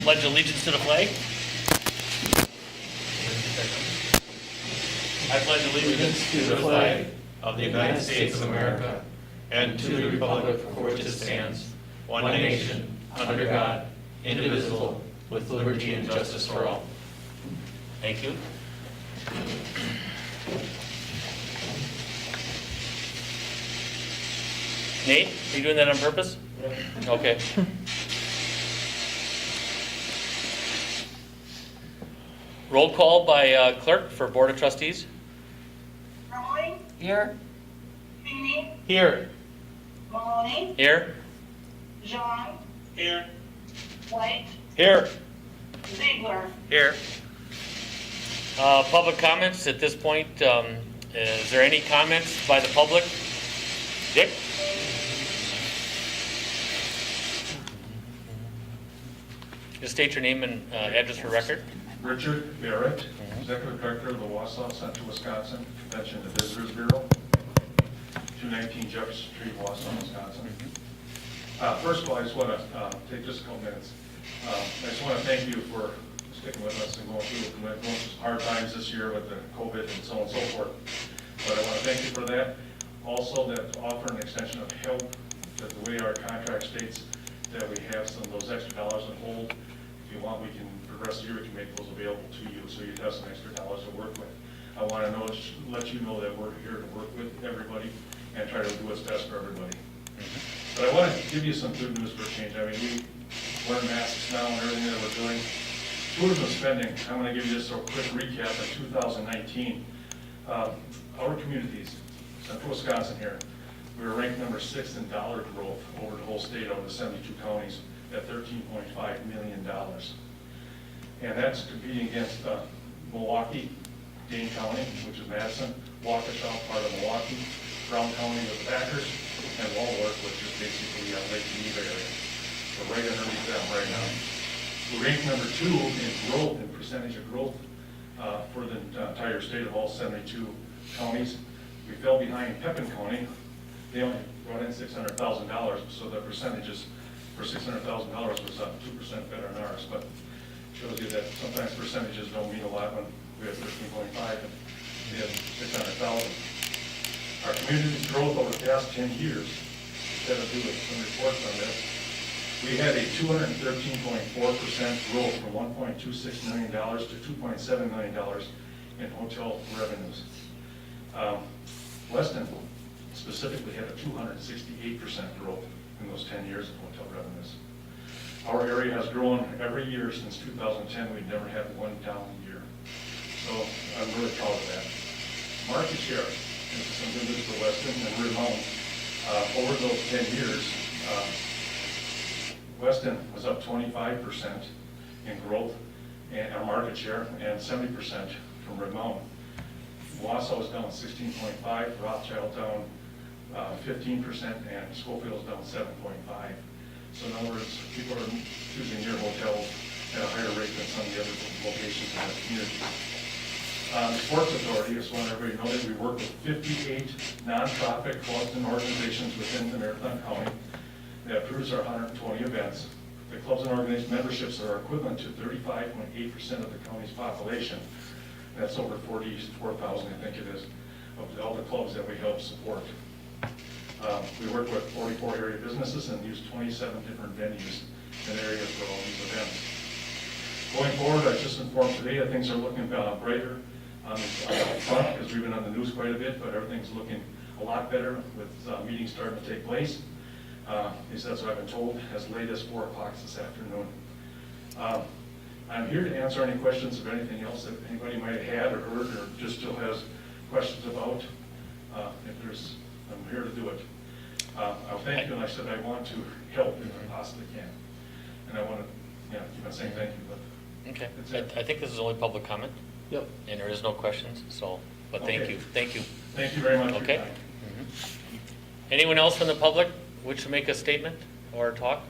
pledge allegiance to the flag. I pledge allegiance to the flag of the United States of America and to the republic for which it stands, one nation, under God, indivisible, with liberty and justice for all. Thank you. Nate, are you doing that on purpose? Yeah. Okay. Roll call by clerk for Board of Trustees. Roy, Here. Feeny, Here. Maloney, Here. Jean, Here. White, Here. Ziegler. Here. Public comments at this point. Is there any comments by the public? Dick? Just state your name and address for record. Richard Barrett, Executive Director of the Wausau, Central Wisconsin Convention and Visitors Bureau, 219 Jefferson Street, Wausau, Wisconsin. First of all, I just want to take just a couple minutes. I just want to thank you for sticking with us and going through some hard times this year with the COVID and so on and so forth. But I want to thank you for that. Also, that offer an extension of help, that the way our contract states that we have some of those extra dollars on hold. If you want, we can, for the rest of the year, we can make those available to you, so you have some extra dollars to work with. I want to let you know that we're here to work with everybody and try to do what's best for everybody. But I want to give you some good news for a change. I mean, we wear masks now and everything that we're doing. Tourism spending, I'm going to give you just a quick recap of 2019. Our communities, Central Wisconsin here, we were ranked number 6 in dollar growth over the whole state over the 72 counties at $13.5 million. And that's competing against Milwaukee, Dane County, which is Madison, Waukesha, part of Milwaukee, Brown County with the Packers, and Walworth, which is basically Lake Geneva area. We're right underneath them right now. We're ranked number 2 in growth, in percentage of growth for the entire state of all 72 counties. We fell behind Pepin County. They only brought in $600,000, so the percentages for $600,000 was 2% better than ours, but shows you that sometimes percentages don't mean a lot when we have 13.5 and we have 600,000. Our community's growth over the past 10 years, instead of doing some reports on this, we had a 213.4% growth from $1.26 million to $2.7 million in hotel revenues. Weston specifically had a 268% growth in those 10 years of hotel revenues. Our area has grown every year since 2010. We've never had one down year. So I'm really proud of that. Market share, this is some good news for Weston and Rimount. Over those 10 years, Weston was up 25% in growth and our market share, and 70% from Rimount. Wausau is down 16.5, Rothschild down 15%, and Schofield's down 7.5. So in other words, people are choosing your hotel at a higher rate than some of the other locations in the community. The Sports Authority, just want everybody to know that we work with 58 nonprofit clubs and organizations within the Marathon County that approves our 120 events. The clubs and organization memberships are equivalent to 35.8% of the county's population. That's over 44,000, I think it is, of all the clubs that we help support. We work with 44 area businesses and use 27 different venues and areas for all these events. Going forward, I was just informed today that things are looking brighter on the front, because we've been on the news quite a bit, but everything's looking a lot better with meetings starting to take place. At least that's what I've been told, as late as 4 o'clock this afternoon. I'm here to answer any questions of anything else that anybody might have had or heard or just still has questions about. I'm here to do it. I'll thank you, and I said I want to help if I possibly can. And I want to keep on saying thank you. But Okay. that's it. I think this is only public comment. Yep. And there is no questions, so, but thank Okay. you. Thank you. Thank you very much for Okay. your time. Anyone else from the public wish to make a statement or talk?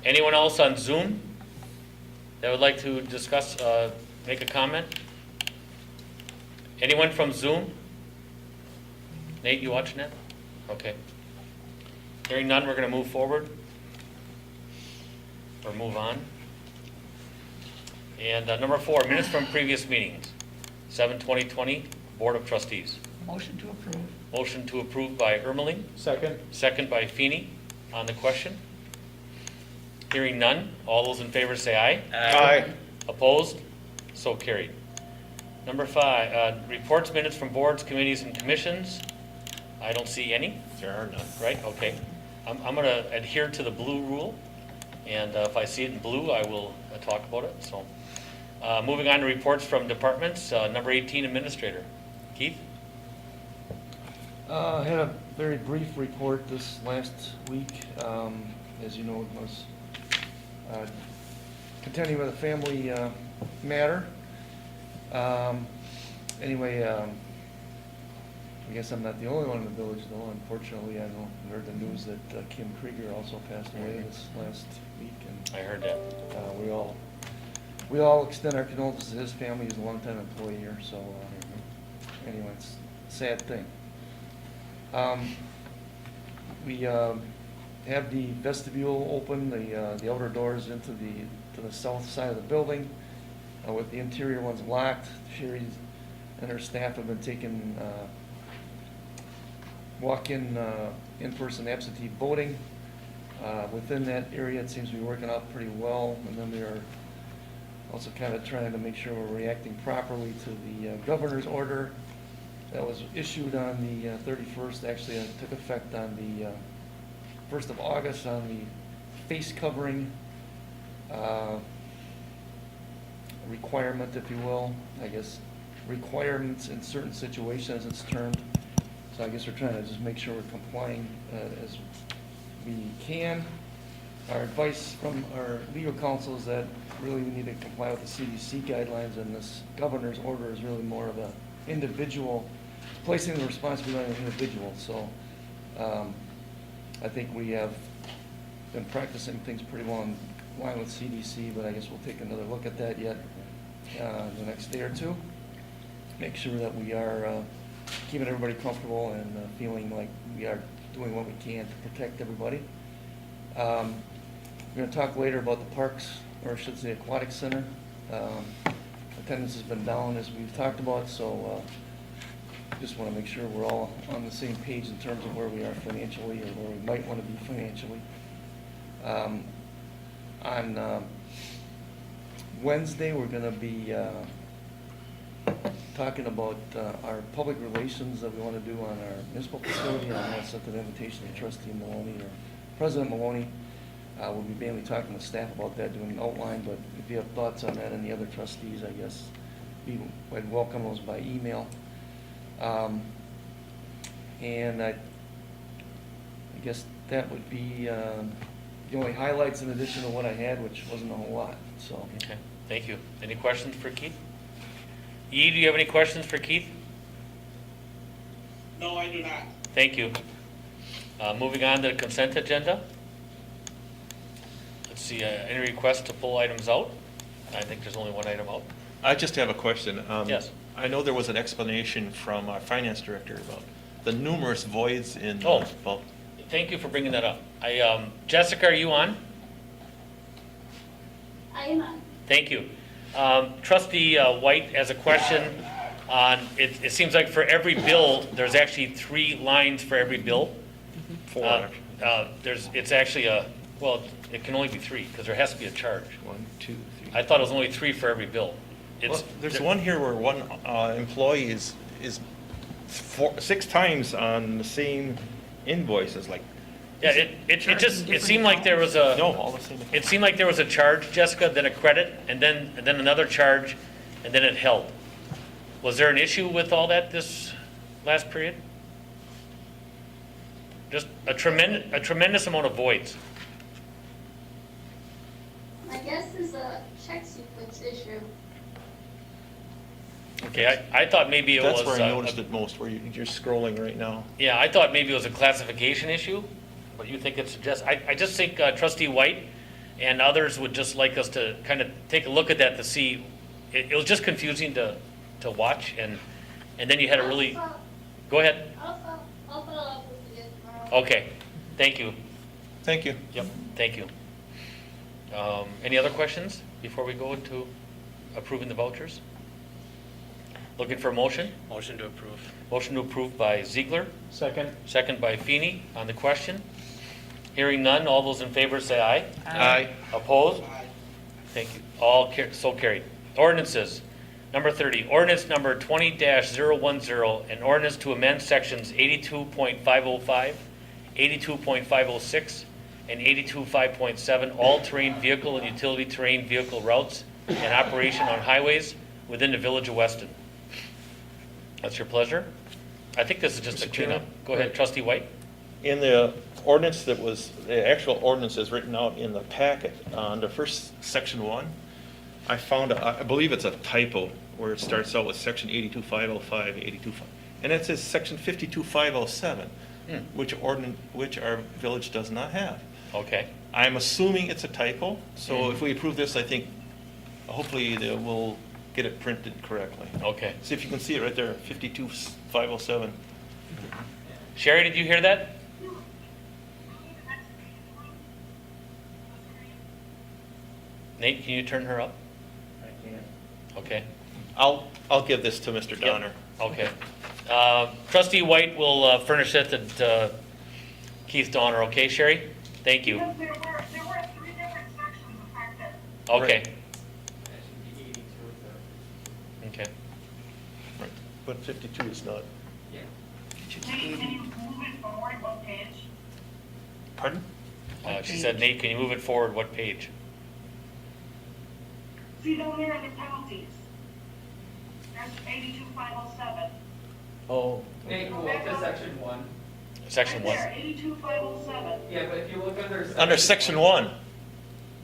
Anyone else on Zoom that would like to discuss, make a comment? Anyone from Zoom? Nate, you watching that? Okay. Hearing none, we're going to move forward or move on. And number 4, minutes from previous meetings. 7/20/20, Board of Trustees. Motion to approve. Motion to approve by Ermeling, Second. second by Feeny. On the question? Hearing none, all those in favor say aye. Aye. Opposed? So carried. Number 5, reports, minutes from boards, committees, and commissions. I don't see any, There are none. right? Okay. I'm going to adhere to the blue rule, and if I see it in blue, I will talk about it. So, moving on to reports from departments, number 18, administrator. Keith? I had a very brief report this last week. As you know, it was contending with a family matter. Anyway, I guess I'm not the only one in the village, though. Unfortunately, I heard the news that Kim Krieger also passed away this last week, and I heard that. we all extend our condolences to his family. He's a longtime employee here, so anyway, it's a sad thing. We have the vestibule open, the outer doors to the south side of the building, with the interior ones locked. Sherry and her staff have been taking walk-in, in-person absentee voting. Within that area, it seems to be working out pretty well, and then we are also kind of trying to make sure we're reacting properly to the governor's order that was issued on the 31st. Actually, it took effect on the 1st of August on the face covering requirement, if you will. I guess requirements in certain situations, it's termed. So I guess we're trying to just make sure we're complying as we can. Our advice from our legal counsel is that really we need to comply with the CDC guidelines, and this governor's order is really more of a individual, placing the responsibility on an individual. So I think we have been practicing things pretty well in line with CDC, but I guess we'll take another look at that yet the next day or two. Make sure that we are keeping everybody comfortable and feeling like we are doing what we can to protect everybody. We're going to talk later about the parks, or I should say aquatic center. Attendance has been down as we've talked about, so just want to make sure we're all on the same page in terms of where we are financially, or where we might want to be financially. On Wednesday, we're going to be talking about our public relations that we want to do on our municipal facility. I sent an invitation to Trustee Maloney, or President Maloney. We'll be mainly talking with staff about that, doing an outline, but if you have thoughts on that, and the other trustees, I guess, I'd welcome those by email. And I guess that would be the only highlights in addition to what I had, which wasn't a whole lot, so. Okay, thank you. Any questions for Keith? E, do you have any questions for Keith? No, I do not. Thank you. Moving on to the consent agenda. Let's see, any requests to pull items out? I think there's only one item out. I just have a question. Yes. I know there was an explanation from our finance director about the numerous voids in. Oh. Thank you for bringing that up. Jessica, are you on? I am on. Thank you. Trustee White has a question on, it seems like for every bill, there's actually 3 lines for every bill. 4. It's actually well, it can only be 3, because there has to be a charge. 1, 2, 3. I thought it was only 3 for every bill. Well, there's one here where one employee is 6 times on the same invoices, like. Yeah, it seemed like there was a. No, all the same. It seemed like there was a charge, Jessica, then a credit, and then another charge, and then it held. Was there an issue with all that this last period? Just a tremendous amount of voids. My guess is a check sequence issue. Okay, I thought maybe it was. That's where I noticed it most, where you're scrolling right now. Yeah, I thought maybe it was a classification issue, but you think it's just, I just think Trustee White and others would just like us to kind of take a look at that to see, it was just confusing to watch, and then you had a really, go ahead. I'll follow up with you tomorrow. Okay, thank you. Thank you. Yep, thank you. Any other questions before we go into approving the vouchers? Looking for a motion? Motion to approve. Motion to approve by Ziegler, Second. second by Feeny on the question. Hearing none, all those in favor say aye. Aye. Opposed? Thank you. All so carried. Ordinances. Number 30, ordinance number 20-010, an ordinance to amend sections 82.505, 82.506, and 82.5.7 all-terrain vehicle and utility terrain vehicle routes and operation on highways within the village of Weston. That's your pleasure? I think this is just a Mr. Chairman? cleanup. Go ahead, trustee White. In the ordinance that was, the actual ordinance is written out in the packet, on the first section 1, I found, I believe it's a typo, where it starts out with section 82.505, 82.5, and it says section 52.507, which our village does not have. Okay. I'm assuming it's a typo, so if we approve this, I think hopefully we'll get it printed correctly. Okay. See if you can see it right there, 52.507. Sherry, did you hear that? Nate, can you turn her up? I can. Okay. I'll give this to Mr. Donner. Okay. Trustee White will furnish it to Keith Donner, okay, Sherry? Thank you. Because there were 3 different sections affected. Okay. Okay. Right. But 52 is not. Can you move it forward one page? Pardon? She said, Nate, can you move it forward? What page? See down there under penalties. There's 82.507. Oh. Hey, go up to section 1. Section Right 1. there, 82.507. Yeah, but if you look under. Under section 1,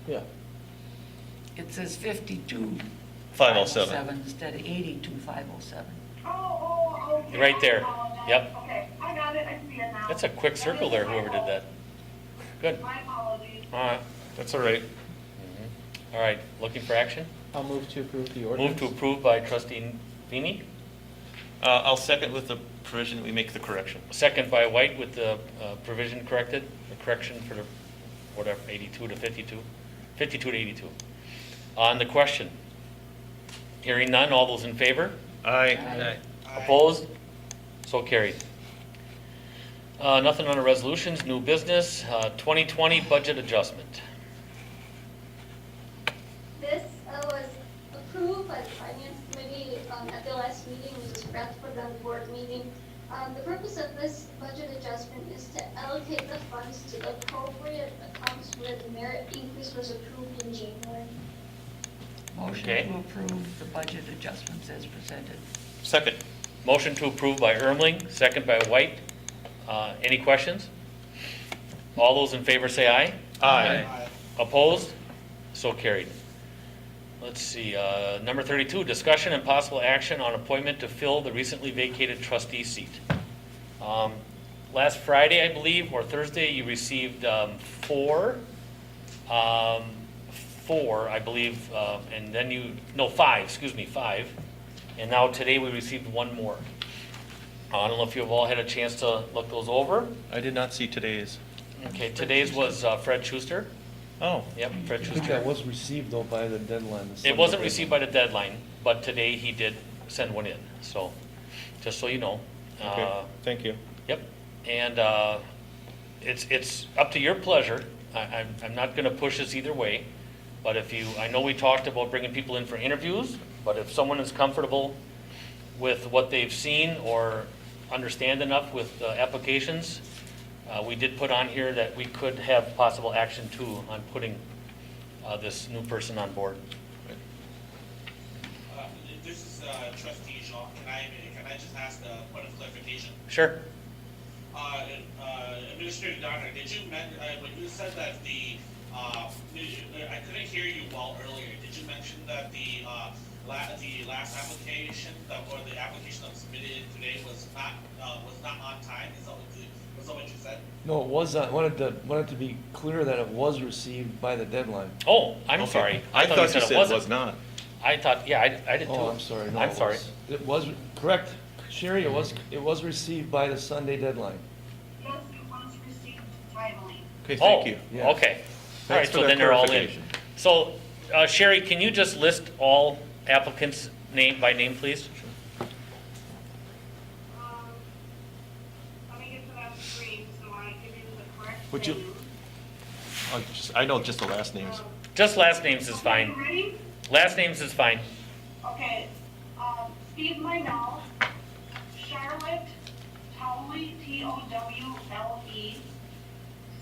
Yeah. It says 52. 507. Instead of 82,507. Oh, okay. Right there. I apologize. Yep. Okay, I got it, I see it now. That's a quick circle there, whoever did that. Good. My apologies. All right. That's all right. All right, looking for action? I'll move to approve the Move ordinance. to approve by trustee Feeny, I'll second with the provision that we make the correction. second by White with the provision corrected, the correction for the, whatever, 82 to 52, 52 to 82. On the question, hearing none, all those in favor? Aye. Opposed? So carried. Nothing on the resolutions, new business, 2020 budget adjustment. This was approved by the finance committee at the last meeting, we just forgot to put it on the board meeting. The purpose of this budget adjustment is to allocate the funds to the appropriate accounts where the merit increase was approved in January. Motion Okay. to approve the budget adjustments as presented. Second. Motion to approve by Ermling, second by White. Any questions? All those in favor say aye. Aye. Opposed? So carried. Let's see, number 32, discussion and possible action on appointment to fill the recently vacated trustee seat. Last Friday, I believe, or Thursday, you received four, I believe, and then five. And now today we received one more. I don't know if you've all had a chance to look those over. I did not see today's. Okay, today's was Fred Schuster. Oh. Yep, Fred I think Schuster. that was received though by the deadline. the It Sunday wasn't deadline. received by the deadline, but today he did send one in, so, just so you know. Okay, thank you. Yep, and it's up to your pleasure. I'm not gonna push this either way, but I know we talked about bringing people in for interviews, but if someone is comfortable with what they've seen or understand enough with applications, we did put on here that we could have possible action too on putting this new person on board. This is trustee Jean. Can I just ask a point of clarification? Sure. Administrator Donner, did you when you said that I couldn't hear you well earlier. Did you mention that the last application or the application that was submitted today was not on time? Was that what you said? No, it was, wanted to be clear that it was received by the deadline. Oh, I'm Okay. sorry. I thought you said said it wasn't. was not. I thought, yeah, I did too. Oh, I'm sorry. No, I'm it sorry. was- It was, correct, Sherry, it was received by the Sunday deadline. Yes, it was received timely. Okay, thank you. Yeah. Okay. All right, Thanks for so that then they're all in. clarification. So Sherry, can you just list all applicants name by name, please? Let me get to that screen so I give you the correct Would you- name. I know just the last names. Just last names is Okay, fine. you ready? Last names is fine. Okay, Steve Minell, Charlotte Towley, Towle,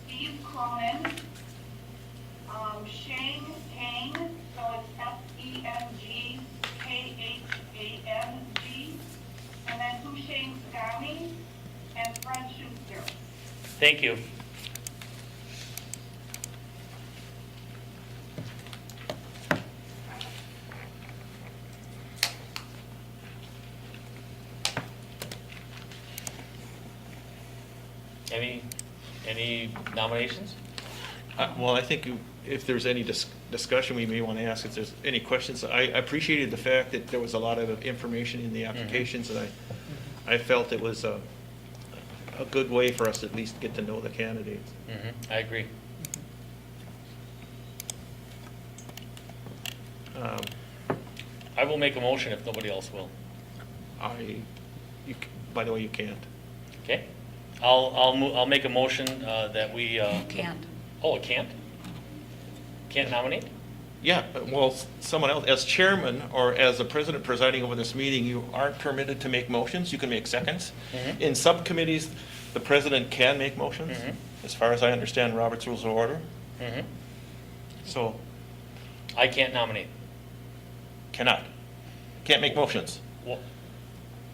Steve Cronin, Sheng Kang, so it's Fengkang, and then Husheng Sagami, and Fred Schuster. Thank you. Any nominations? Well, I think if there's any discussion, we may want to ask if there's any questions. I appreciated the fact that there was a lot of information in the applications, and I felt it was a good way for us to at least get to know the candidates. I agree. I will make a motion if nobody else will. By the way, you can't. Okay? I'll make a motion that we. Can't. Oh, it can't? Can't nominate? Yeah, well, someone else, as chairman or as the president presiding over this meeting, you aren't permitted to make motions. You can make seconds. In subcommittees, the president can make motions, as far as I understand Robert's Rules of Order. So, I can't nominate. can't make motions. Well,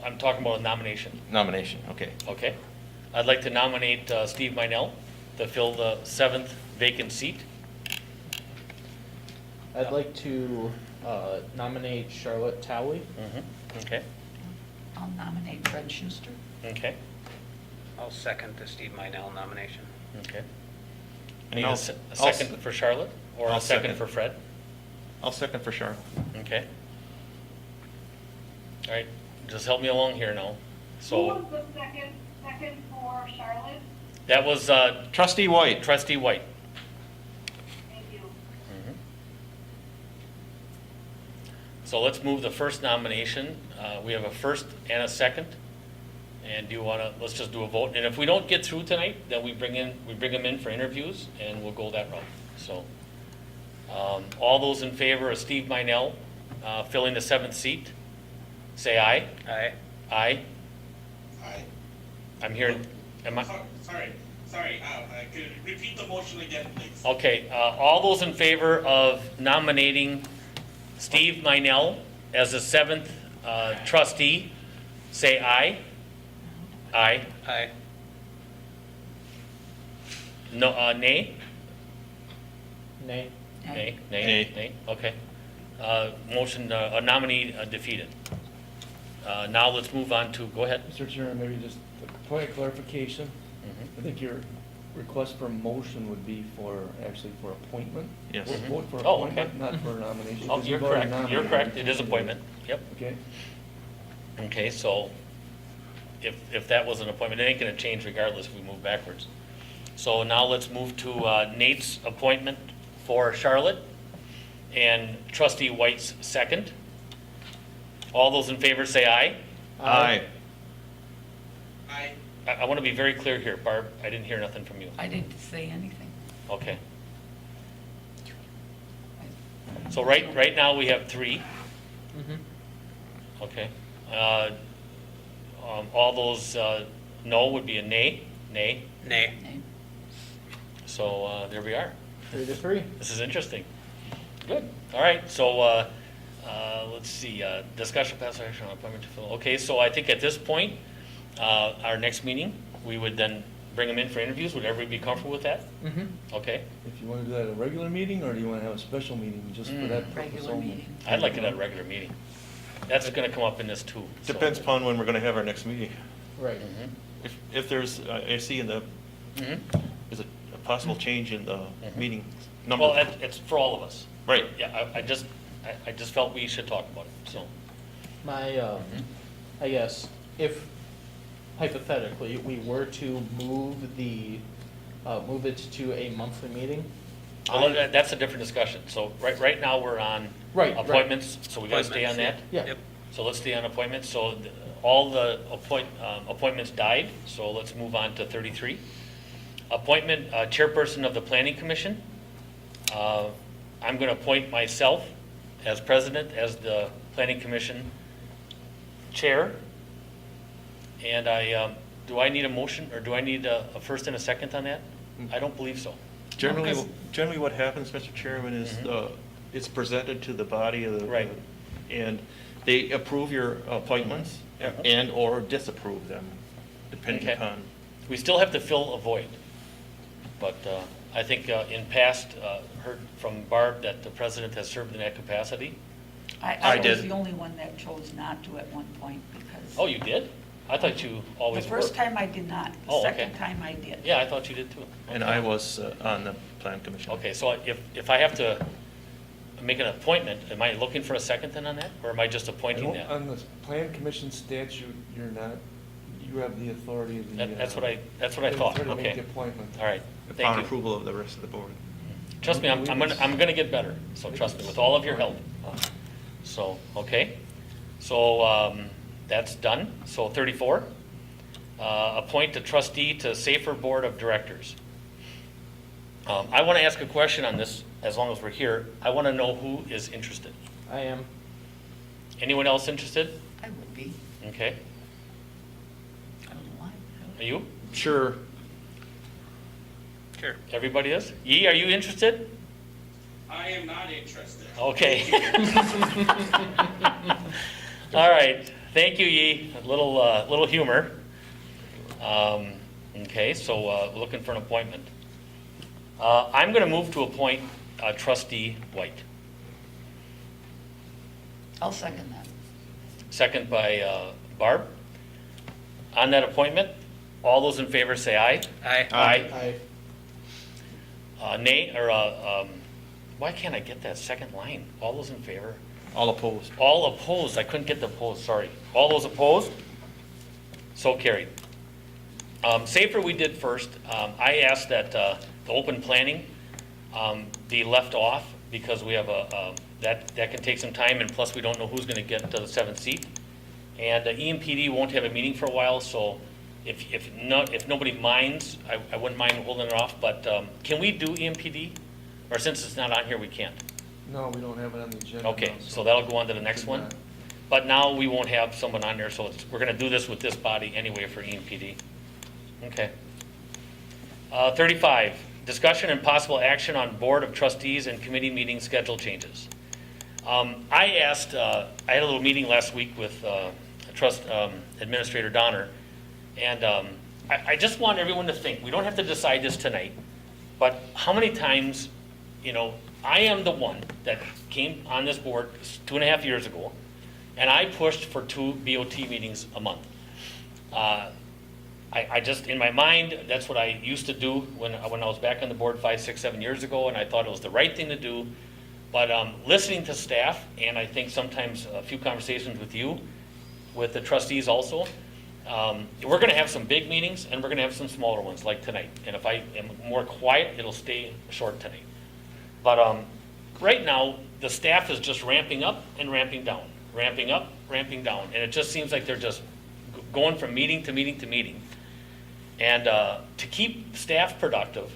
I'm talking about a nomination. Nomination, okay. Okay? I'd like to nominate Steve Minell to fill the 7th vacant seat. I'd like to nominate Charlotte Towley. Okay, I'll nominate Fred Schuster. okay, I'll second the Steve Minell nomination. okay. I And need I'll- a second for Charlotte, or I'll a second second. for Fred? I'll second for Charlotte. Okay. All right, just help me along here now. Who So, was the second for Charlotte? that was Trustee White. Trustee White. Thank you. So let's move the first nomination. We have a first and a second. And do you want to, let's just do a vote. And if we don't get through tonight, then we bring them in for interviews and we'll go that route. So, all those in favor of Steve Minell filling the 7th seat, say aye. Aye. Aye. Aye. I'm hearing, am I? Sorry, could you repeat the motion again, please? Okay, all those in favor of nominating Steve Minell as the 7th trustee, say aye. Aye. Aye. No, nay? Nay. Nay, Nay. nay, nay, okay. Motion, a nominee defeated. Now let's move on to, go ahead. Mr. Chairman, maybe just a point of clarification. I think your request for motion would be actually for appointment. Yes. Vote for Oh, okay. appointment, not for nomination. Oh, because you're you've already correct, you're nominated. correct, it is appointment, yep. Okay, Okay, so if that was an appointment, it ain't gonna change regardless if we move backwards. So now let's move to Nate's appointment for Charlotte and Trustee White's second. All those in favor say aye. Aye. Aye. I want to be very clear here, Barb, I didn't hear nothing from you. I didn't say anything. Okay. So right now, we have 3. Okay. All those no would be a nay, nay. Nay. Nay. So there we are. 3-3. This is interesting. Good. All right, so let's see, discussion pass action on appointment to fill. Okay, so I think at this point, our next meeting, we would then bring them in for interviews. Would everybody be comfortable with that? Okay. if you want to do that at a regular meeting, or do you want to have a special meeting just for that purpose Regular only? meeting. I'd like it at a regular meeting. That's gonna come up in this too. so- Depends upon when we're going to have our next meeting. Right. If there's, I see in the, Mhm. is it a possible change in the meeting Well, number? it's for all of us. Right. Yeah, I just felt we should talk about it, so. My, I guess, if hypothetically, we were to move it to a monthly meeting. Well, that's a different discussion. So right now, we're on Right, right. appointments, so we gotta stay on that? Appointments, Yeah. Yep. So let's stay on appointments. So all the appointments died, so let's move on to 33. Appointment, chairperson of the planning commission. I'm going to appoint myself as president, as the planning commission chair. And do I need a motion, or do I need a first and a second on that? I don't believe so. Generally what happens, Mr. Chairman, is it's presented to the body of the. Right. And they approve your appointments and/or disapprove them, depending Okay. upon. We still have to fill a void. But I think in past, heard from Barb that the president has served in that capacity. I was did. the only one that chose not to at one point because. Oh, you did? I thought you The always were. first time I did not. Oh, The okay. second time I did. Yeah, I thought you did too. And I was on the plan commission. Okay, so if I have to make an appointment, am I looking for a second then on that? Or am I just appointing that? On the plan commission statute, you're not, you have the authority of the. That's what I the thought, authority to make okay. the appointment. All right, Upon thank you. approval of the rest of the board. Trust me, I'm gonna get better, so trust me, with all of your help. So, okay, so that's done. So 34, appoint a trustee to Safer Board of Directors. I want to ask a question on this, as long as we're here. I want to know who is interested. I am. Anyone else interested? I would be. Okay, I don't know why. are you? Sure. Sure. Everybody is? Yi, are you interested? I am not interested. Okay. All right, thank you, Yi. A little humor. Okay, so we're looking for an appointment. I'm going to move to appoint trustee White. I'll second that. Second by Barb. On that appointment, all those in favor say aye. Aye. Aye. Nay, or why can't I get that second line? All those in favor? All opposed. All opposed, I couldn't get the opposed, sorry. All those opposed? So carried. Safer we did first. I asked that the open planning be left off because we have that can take some time, and plus we don't know who's gonna get to the 7th seat. And EMPD won't have a meeting for a while, so if nobody minds, I wouldn't mind holding it off, but can we do EMPD? Or since it's not on here, we can't? No, we don't have it on the agenda. Okay, now, so that'll go on to the next Should one. not. But now we won't have someone on there, so we're gonna do this with this body anyway for EMPD. Okay. 35, discussion and possible action on Board of Trustees and committee meeting schedule changes. I asked, I had a little meeting last week with Administrator Donner, and I just want everyone to think, we don't have to decide this tonight, but how many times, I am the one that came on this board 2.5 years ago, and I pushed for 2 BOT meetings a month. I just, in my mind, that's what I used to do when I was back on the board 5, 6, 7 years ago, and I thought it was the right thing to do. But listening to staff, and I think sometimes a few conversations with you, with the trustees also, we're gonna have some big meetings, and we're gonna have some smaller ones, like tonight. And if I am more quiet, it'll stay short tonight. But right now, the staff is just ramping up and ramping down, ramping up, ramping down. And it just seems like they're just going from meeting to meeting to meeting. And to keep staff productive,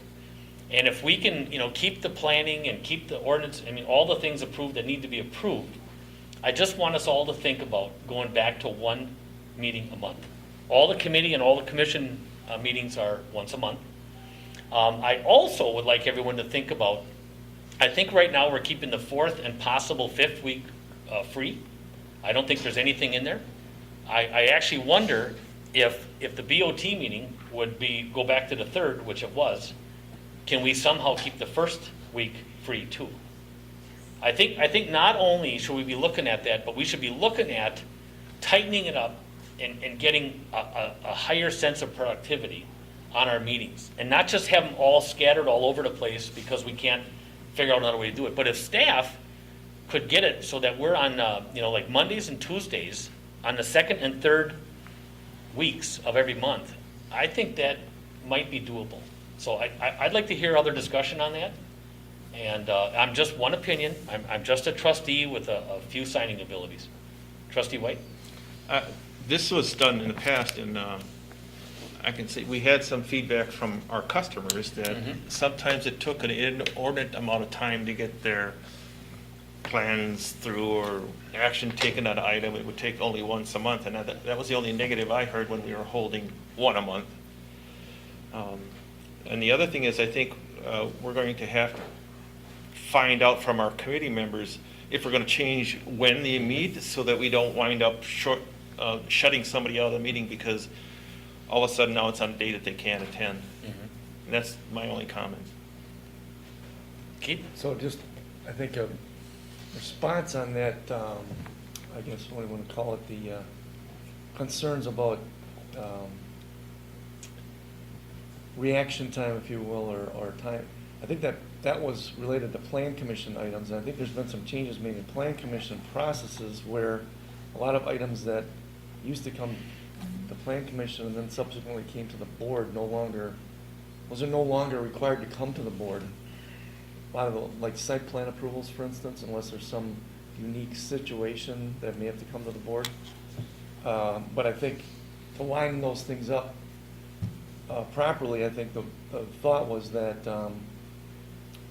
and if we can, keep the planning and keep the ordinance, all the things approved that need to be approved, I just want us all to think about going back to 1 meeting a month. All the committee and all the commission meetings are once a month. I also would like everyone to think about, I think right now we're keeping the 4th and possible 5th week free. I don't think there's anything in there. I actually wonder if the BOT meeting would go back to the 3rd, which it was, can we somehow keep the 1st week free too? I think not only should we be looking at that, but we should be looking at tightening it up and getting a higher sense of productivity on our meetings, and not just have them all scattered all over the place because we can't figure out another way to do it. But if staff could get it so that we're on, like Mondays and Tuesdays on the 2nd and 3rd weeks of every month, I think that might be doable. So I'd like to hear other discussion on that. And I'm just one opinion. I'm just a trustee with a few signing abilities. Trustee White? This was done in the past, and I can say, we had some feedback from our customers that sometimes it took an inordinate amount of time to get their plans through or action taken on an item. It would take only once a month, and that was the only negative I heard when we were holding one a month. And the other thing is, I think we're going to have to find out from our committee members if we're going to change when they meet, so that we don't wind up shutting somebody out of the meeting because all of a sudden now it's on a day that they can't attend. And that's my only comment. Keith? So just, I think a response on that, I guess what do you want to call it, the concerns about reaction time, if you will, or time. I think that was related to plan commission items, and I think there's been some changes made in plan commission processes where a lot of items that used to come to plan commission and then subsequently came to the board those are no longer required to come to the board. A lot of the, like site plan approvals, for instance, unless there's some unique situation that may have to come to the board. But I think to line those things up properly, I think the thought was that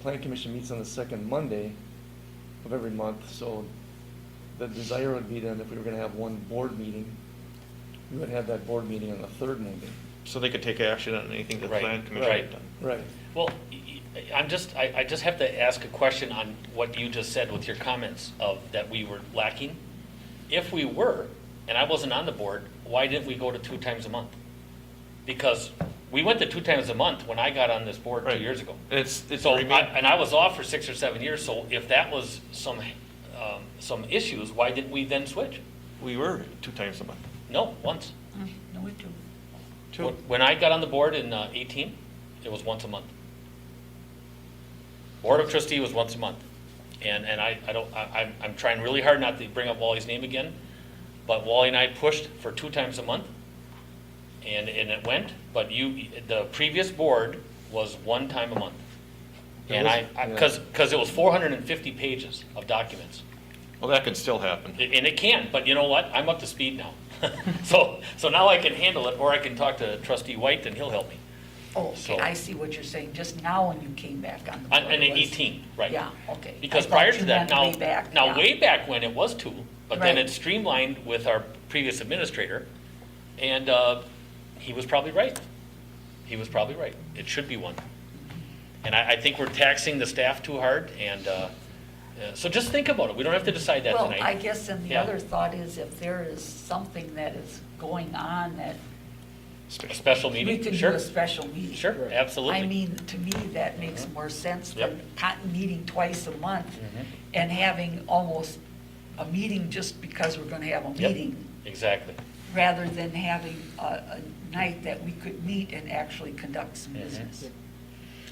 Plan Commission meets on the second Monday of every month, so the desire would be then if we were going to have one board meeting, we would have that board meeting on the third Monday. So they could take action on anything that the plan commission had done. Right. Well, I just have to ask a question on what you just said with your comments of that we were lacking. If we were, and I wasn't on the board, why didn't we go to 2 times a month? Because we went to 2 times a month when I got on this board 2 years ago. It's So, and I was off for 6 or 7 years, so if that was some issues, why didn't we then switch? We were 2 times a month. No, once. No, we do. When I got on the board in 18, it was once a month. Board of Trustee was once a month. And I'm trying really hard not to bring up Wally's name again, but Wally and I pushed for 2 times a month, and it went, but the previous board was 1 time a month. And because it was 450 pages of documents. Well, that could still happen. And it can, but you know what? I'm up to speed now. So now I can handle it, or I can talk to Trustee White and he'll help me. Oh, okay, So- I see what you're saying, just now when you came back on the board. And in was- 18, right. Yeah, okay. Because I prior thought to you that, meant yeah. way back when it was 2, but then Right. it streamlined with our previous administrator, and he was probably right. He was probably right. It should be 1. And I think we're taxing the staff too hard, and so just think about it. We don't have to decide that tonight. Well, I guess, and the Yeah. other thought is if there is something that is going on that A special we meeting, can do sure. a special meeting. Sure, absolutely. I mean, to me, that makes more sense Yep. than meeting twice a month Mhm. and having almost a meeting just because we're gonna have a Yep. meeting, Exactly. rather than having a night that we could meet and actually conduct some Mhm. business.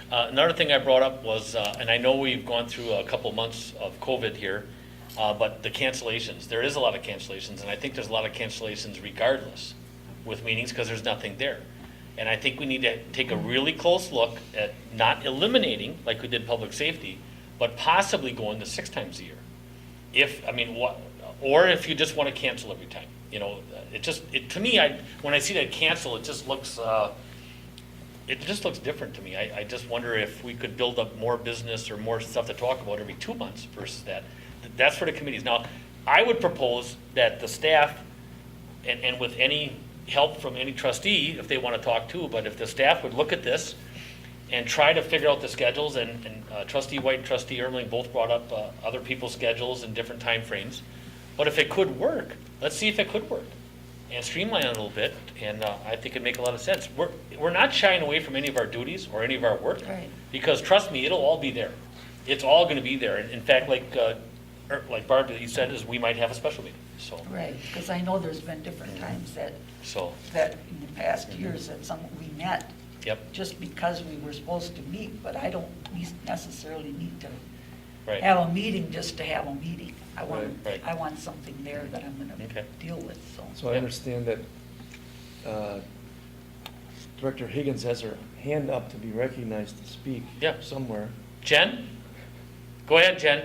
Another thing I brought up was, and I know we've gone through a couple months of COVID here, but the cancellations, there is a lot of cancellations, and I think there's a lot of cancellations regardless with meetings because there's nothing there. And I think we need to take a really close look at not eliminating, like we did public safety, but possibly going to 6 times a year. Or if you just want to cancel every time. You know, to me, when I see that cancel, it just looks different to me. I just wonder if we could build up more business or more stuff to talk about every 2 months versus that. That's for the committees. Now, I would propose that the staff, and with any help from any trustee, if they want to talk too, but if the staff would look at this and try to figure out the schedules, and Trustee White and Trustee Ermeling both brought up other people's schedules and different time frames. But if it could work, let's see if it could work. And streamline it a little bit, and I think it'd make a lot of sense. We're not shying away from any of our duties or any of our work, Right. because trust me, it'll all be there. It's all going to be there. And in fact, like Barb, you said, is we might have a special meeting. So, Right, because I know there's been different times that in the past years that we met yep, just because we were supposed to meet, but I don't necessarily need to right. have a meeting just to have a meeting. I want, Right. I want something there that I'm gonna Okay. deal with, so. So I understand that Director Higgins has her hand up to be recognized to speak Yeah. somewhere. Jen? Go ahead, Jen.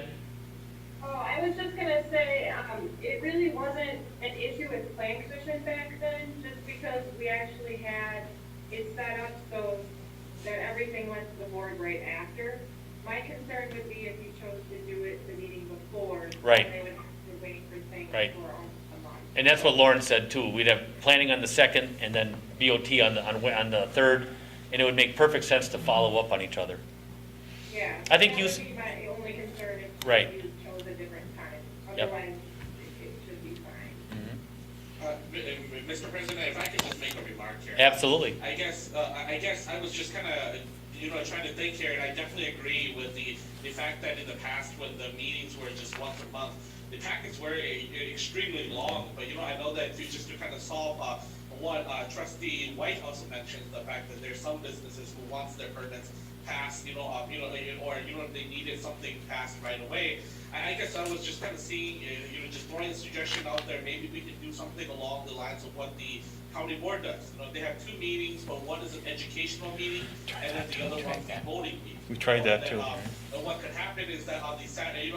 Oh, I was just gonna say, it really wasn't an issue with planning commission back then, just because we actually had it set up so that everything went to the board right after. My concern would be if you chose to do it the meeting before. Right. They would have to wait for things Right. for almost a month. And that's what Lauren said too. We'd have planning on the 2nd and then BOT on the 3rd, and it would make perfect sense to follow up on each other. Yeah. I think that you would s- be my only concern if Right. you chose a different time. Yep. Otherwise, it should be fine. Mr. President, if I could just make a remark here. Absolutely. I guess I was just kind of, trying to think here, and I definitely agree with the fact that in the past, when the meetings were just once a month, the packets were extremely long, but, I know that just to kind of solve what Trustee White also mentioned, the fact that there's some businesses who wants their permits passed, or, they needed something passed right away. I guess I was just kind of seeing, just throwing a suggestion out there, maybe we could do something along the lines of what the county board does. They have 2 meetings, but one is an educational meeting, and then the other one's a voting meeting. We tried that too. What could happen is that on the Saturday,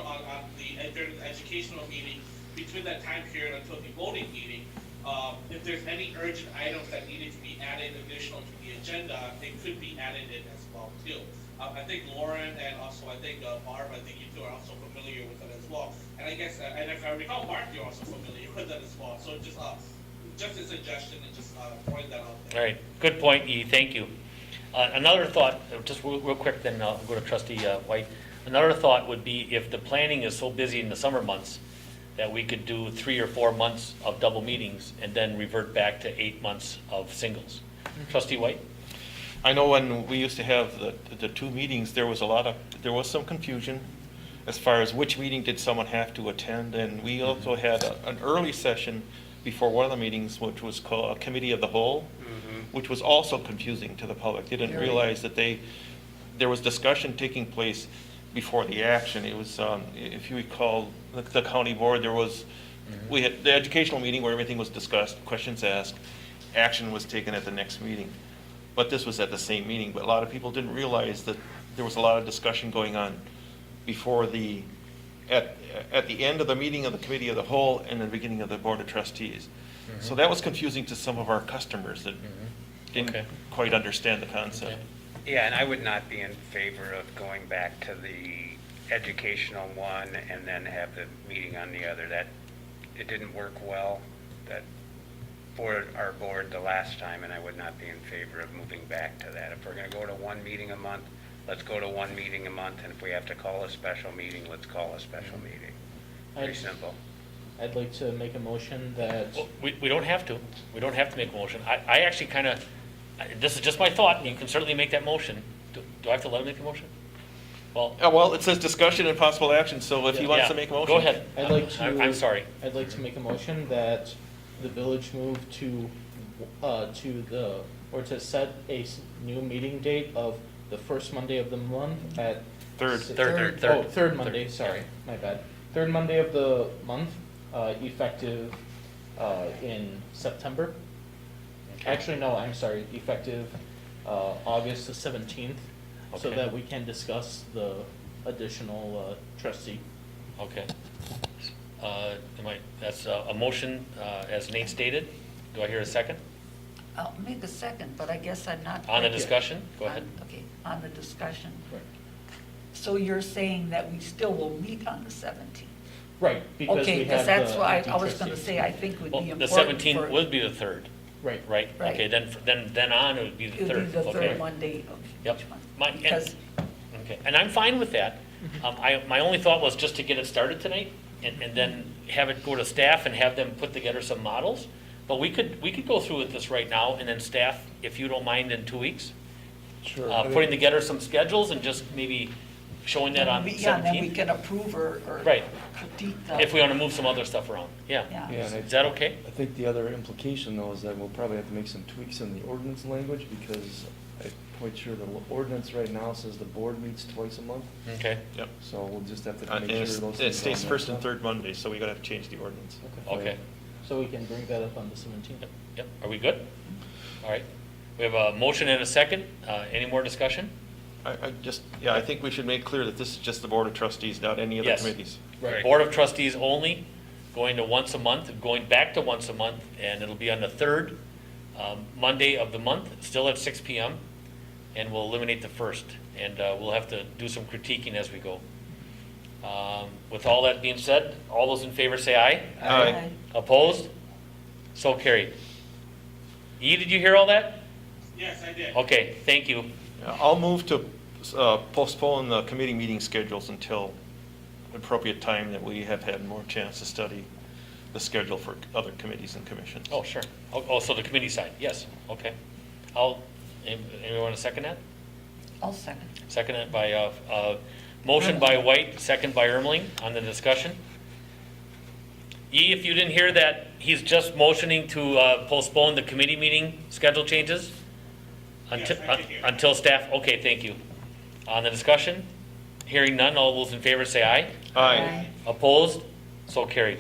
during the educational meeting, between that time period until the voting meeting, if there's any urgent items that needed to be added additional to the agenda, it could be added in as well too. I think Lauren and also I think Barb, I think you two are also familiar with it as well. And I guess, and if I recall, Mark, you're also familiar with it as well. So just a suggestion and just throwing that out there. All right, good point, E, thank you. Another thought, just real quick, then I'll go to Trustee White. Another thought would be if the planning is so busy in the summer months, that we could do 3 or 4 months of double meetings and then revert back to 8 months of singles. Trustee White? I know when we used to have the 2 meetings, there was some confusion as far as which meeting did someone have to attend, and we also had an early session before one of the meetings, which was called a committee of the whole, which was also confusing to the public. They didn't realize that there was discussion taking place before the action. It was, if you recall, the county board, we had the educational meeting where everything was discussed, questions asked, action was taken at the next meeting. But this was at the same meeting, but a lot of people didn't realize that there was a lot of discussion going on before at the end of the meeting of the committee of the whole and the beginning of the board of trustees. So that was confusing to some of our customers that didn't quite understand the concept. Yeah, and I would not be in favor of going back to the educational one and then have the meeting on the other. That, it didn't work well, that for our board the last time, and I would not be in favor of moving back to that. If we're gonna go to 1 meeting a month, let's go to 1 meeting a month, and if we have to call a special meeting, let's call a special meeting. Pretty simple. I'd like to make a motion that, Well, we don't have to. We don't have to make a motion. I actually kind of, this is just my thought, and you can certainly make that motion. Do I have to let him make a motion? Well, Well, it says discussion and possible action, so if he wants yeah, to make a motion. go ahead. I'd like to. I'm sorry. I'd like to make a motion that the village move to set a new meeting date of the first Monday of the month at. Third. Third Monday, sorry, my bad. Third Monday of the month, effective, in September. Okay. Actually, no, I'm sorry, effective, August the 17th, so Okay. that we can discuss the additional, trustee. Okay. That's a motion, as Nate stated. Do I hear a second? I'll make a second, but I guess I'm not. On the quite- discussion? Go ahead. Okay, on the discussion. Right. So you're saying that we still will meet on the 17th? Right, because Okay, we because have that's the why empty I was gonna trustee. say, I think would Well, be the important 17th for- would be the 3rd, Right. right? Right. Okay, then on it would be the 3rd. It would be the Okay. third Monday of Yep. each month. And- Because, Okay, and I'm fine with that. My only thought was just to get it started tonight and then have it go to staff and have them put together some models. But we could go through with this right now and then staff, if you don't mind, in 2 weeks, Sure. putting together some schedules and just maybe showing that on yeah, and then we 17th. can approve or Right. critique the. If we want to move some other stuff around, yeah. Yeah. Yeah, and Is that okay? I think the other implication though is that we'll probably have to make some tweaks in the ordinance language because I'm quite sure the ordinance right now says the board meets twice a month. Okay, Yep. So we'll just have to And make sure those things. it states all first and match up. third Monday, so we gotta have to change the ordinance. okay. So we can bring that up on the 17th. Yep, are we good? All right. We have a motion and a second. Any more discussion? I think we should make clear that this is just the Board of Trustees, not any other Yes. committees. Right. Board of Trustees only, going to once a month, going back to once a month, and it'll be on the third Monday of the month, still at 6 PM, and we'll eliminate the first, and we'll have to do some critiquing as we go. With all that being said, all those in favor say aye. Aye. Opposed? So carried. E, did you hear all that? Yes, I did. Okay, thank you. I'll move to postpone the committee meeting schedules until appropriate time that we have had more chance to study the schedule for other committees and commissions. Oh, sure. Oh, so the committee side, yes, okay. Anyone want to second that? I'll second. Second it by, motion by White, second by Ermeling on the discussion. E, if you didn't hear that, he's just motioning to postpone the committee meeting schedule changes? Until, Yes, I did hear that. until staff, okay, thank you. On the discussion, hearing none, all those in favor say aye. Aye. Opposed? So carried.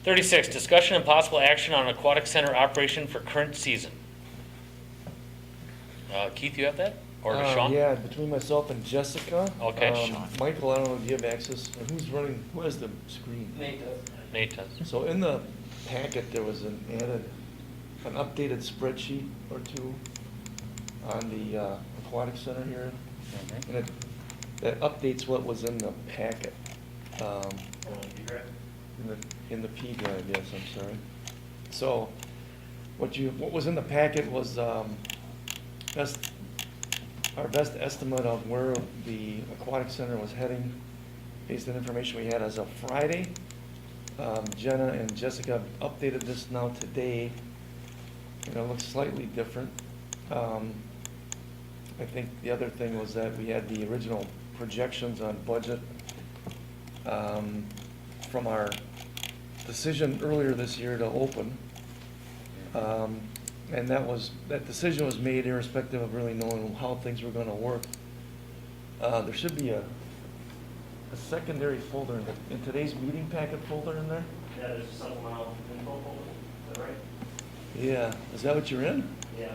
36, discussion and possible action on aquatic center operation for current season. Keith, you have that? Or Sean? Yeah, between myself and Jessica. Okay. Sean. Michael, I don't know, do you have access, or who has the screen? Nate does. Nate does. So in the packet, there was an updated spreadsheet or two on the aquatic center here. And that updates what was in the packet. In the P drive, yes, I'm sorry. So, what was in the packet was, our best estimate of where the aquatic center was heading, based on information we had as of Friday. Jenna and Jessica updated this now today, and it looks slightly different. I think the other thing was that we had the original projections on budget from our decision earlier this year to open. And that decision was made irrespective of really knowing how things were gonna work. There should be a secondary folder in today's meeting packet folder in there? Yeah, there's a supplemental info folder, is that right? Yeah, is that what you're in? Yeah.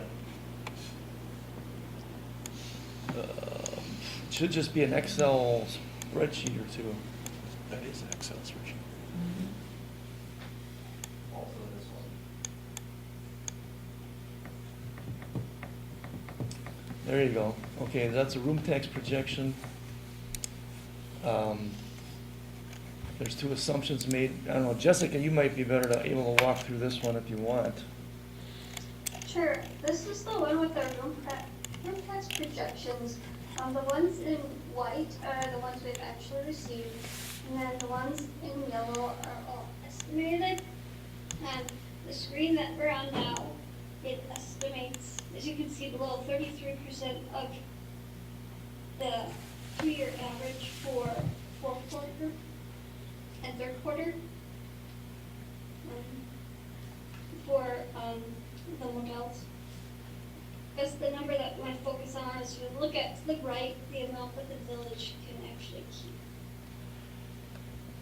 Should just be an Excel spreadsheet or two. That is an Excel spreadsheet. Also this one. There you go. Okay, that's a room tax projection. There's two assumptions made. I don't know, Jessica, you might be able to walk through this one if you want. Sure, this is the one with the room tax projections. The ones in white are the ones we've actually received, and then the ones in yellow are all estimated. And the screen that we're on now, it estimates, as you can see below, 33% of the 2-year average for fourth quarter and third quarter. For the motels. Because the number that we want to focus on is to look at, to the right, the amount that the village can actually keep.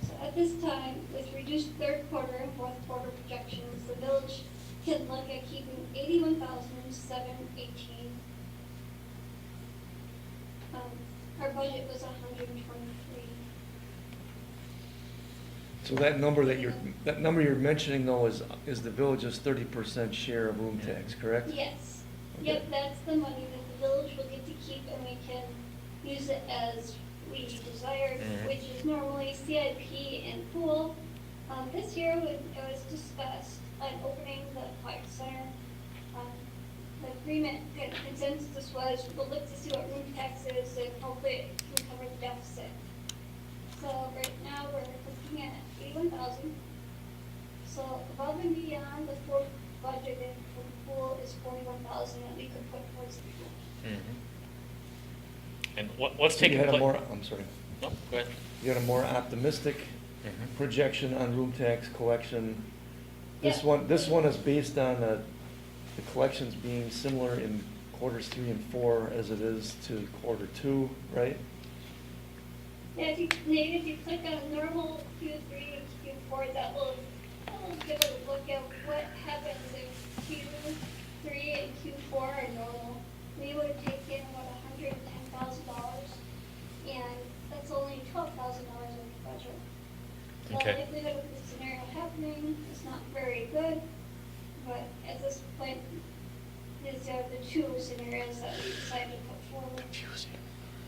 So at this time, with reduced third quarter and fourth quarter projections, the village can look at keeping $81,718. Our budget was $123. So that number you're mentioning though is the village's 30% share of room tax, correct? Yes. Okay. Yep, that's the money that the village will get to keep, and we can use it as we desired, which is normally CIP and pool. This year, when it was discussed on opening the aquatic center, the agreement, the consensus was we'll look to see what room tax is and hopefully it can cover the deficit. So right now, we're looking at $81,000. So above and beyond the full budgeted for the pool is $41,000 that we could put towards the pool. And what's So taking you had a place? I'm sorry. No, go ahead. You had a more optimistic projection on room tax collection. This one is based on the collections being similar in quarters 3 and 4 as it is to quarter 2, right? Yeah, if you click on normal Q3 and Q4, that will give a look at what happens if Q3 and Q4 are normal. We would take in about $110 likelihood of this scenario happening is not very good, but at this point, these are the two scenarios that we decided to put forward.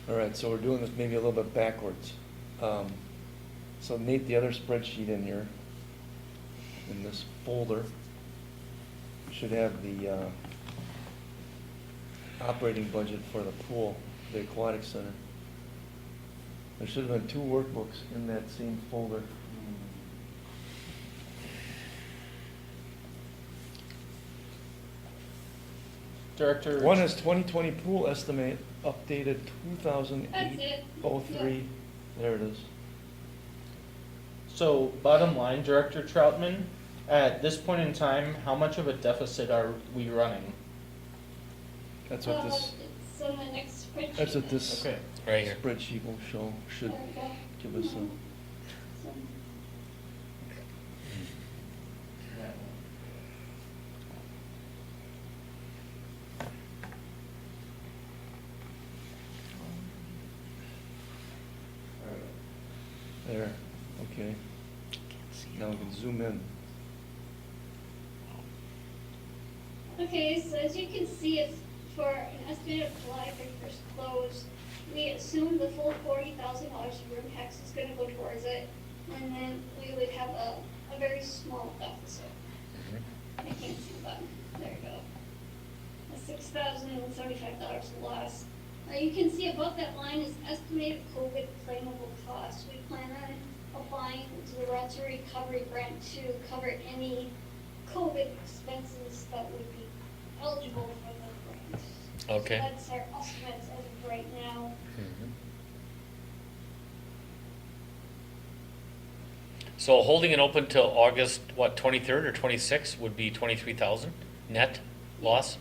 All right, so we're doing this maybe a little bit backwards. So Nate, the other spreadsheet in here, in this folder, should have the operating budget for the pool, the aquatic center. There should have been 2 workbooks in that same folder. Director. One is 2020 pool estimate updated That's it. 2008-03. There it is. So bottom line, Director Troutman, at this point in time, how much of a deficit are we running? That's what this. It's on the next spreadsheet. That's what this Okay. Right here. spreadsheet will show. Should There we go. give us a. So, There, okay. Now we can zoom in. Okay, so as you can see, it's for an estimated July 31st close, we assume the full $40,000 of room tax is gonna go towards it, and then we would have a very small deficit. I can't see the button, there you go. A $6,075 loss. You can see above that line is estimated COVID claimable costs. We plan on applying to the Rent to Recovery grant to cover any COVID expenses that would be eligible for the grant. Okay. So that's our estimates as of right now. So holding it open till August, what, 23rd or 26th would be 23,000 net loss?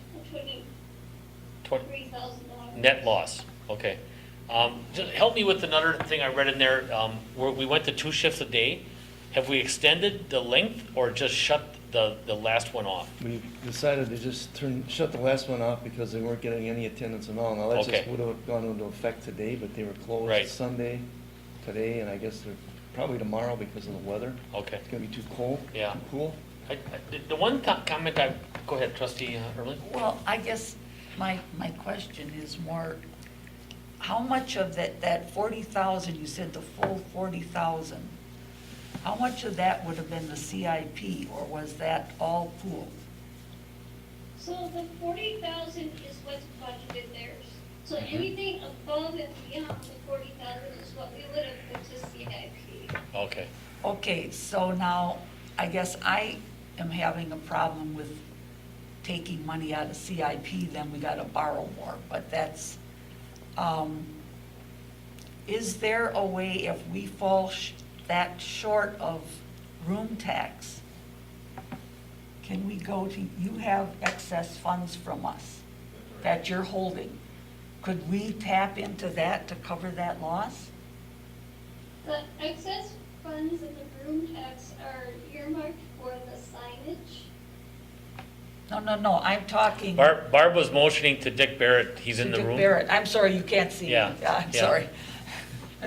$23,000. Net loss, okay. Just help me with another thing I read in there, where we went to 2 shifts a day. Have we extended the length or just shut the last one off? We decided to just shut the last one off because they weren't getting any attendance at all. Now, that just Okay. would have gone into effect today, but they were closed Right. Sunday, today, and I guess they're probably tomorrow because of the weather. Okay. It's gonna be too cold. Yeah. Too cool. The one comment go ahead, trustee Erling. Well, I guess my question is more, how much of that 40,000, you said the full 40,000, how much of that would have been the CIP, or was that all pool? So the 40,000 is what's budgeted there. So anything above and beyond the 40,000 is what we would have put to CIP. Okay. Okay, so now, I guess I am having a problem with taking money out of CIP, then we gotta borrow more, but that's, is there a way, if we fall that short of room tax, can we go to, you have excess funds from us that you're holding, could we tap into that to cover that loss? The excess funds in the room tax are earmarked for the signage. No, I'm talking. Barb was motioning to Dick Barrett, he's in the Dick room. Barrett, I'm sorry, you can't see me. Yeah, I'm yeah. sorry.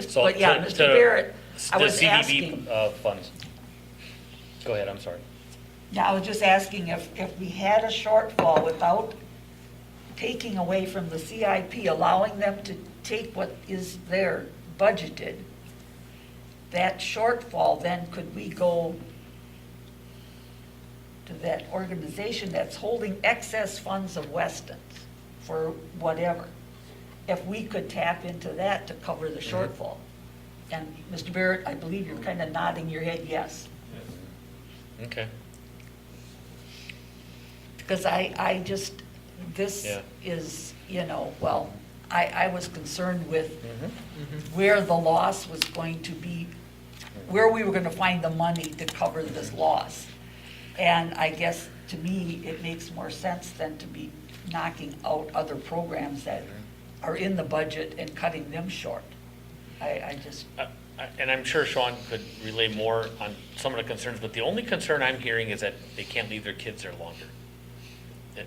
So But yeah, to- Mr. to Barrett, I The was CDB asking, funds. Go ahead, I'm sorry. yeah, I was just asking if we had a shortfall without taking away from the CIP, allowing them to take what is there budgeted, that shortfall, then could we go to that organization that's holding excess funds of Weston's for whatever? If we could tap into that to cover the shortfall. And Mr. Barrett, I believe you're kind of nodding your head yes. Okay. Because I just, this Yeah. is, well, I was concerned with where the loss was going to be, where we were going to find the money to cover this loss. And I guess, to me, it makes more sense than to be knocking out other programs that are in the budget and cutting them short. I just, And I'm sure Sean could relay more on some of the concerns, but the only concern I'm hearing is that they can't leave their kids there longer.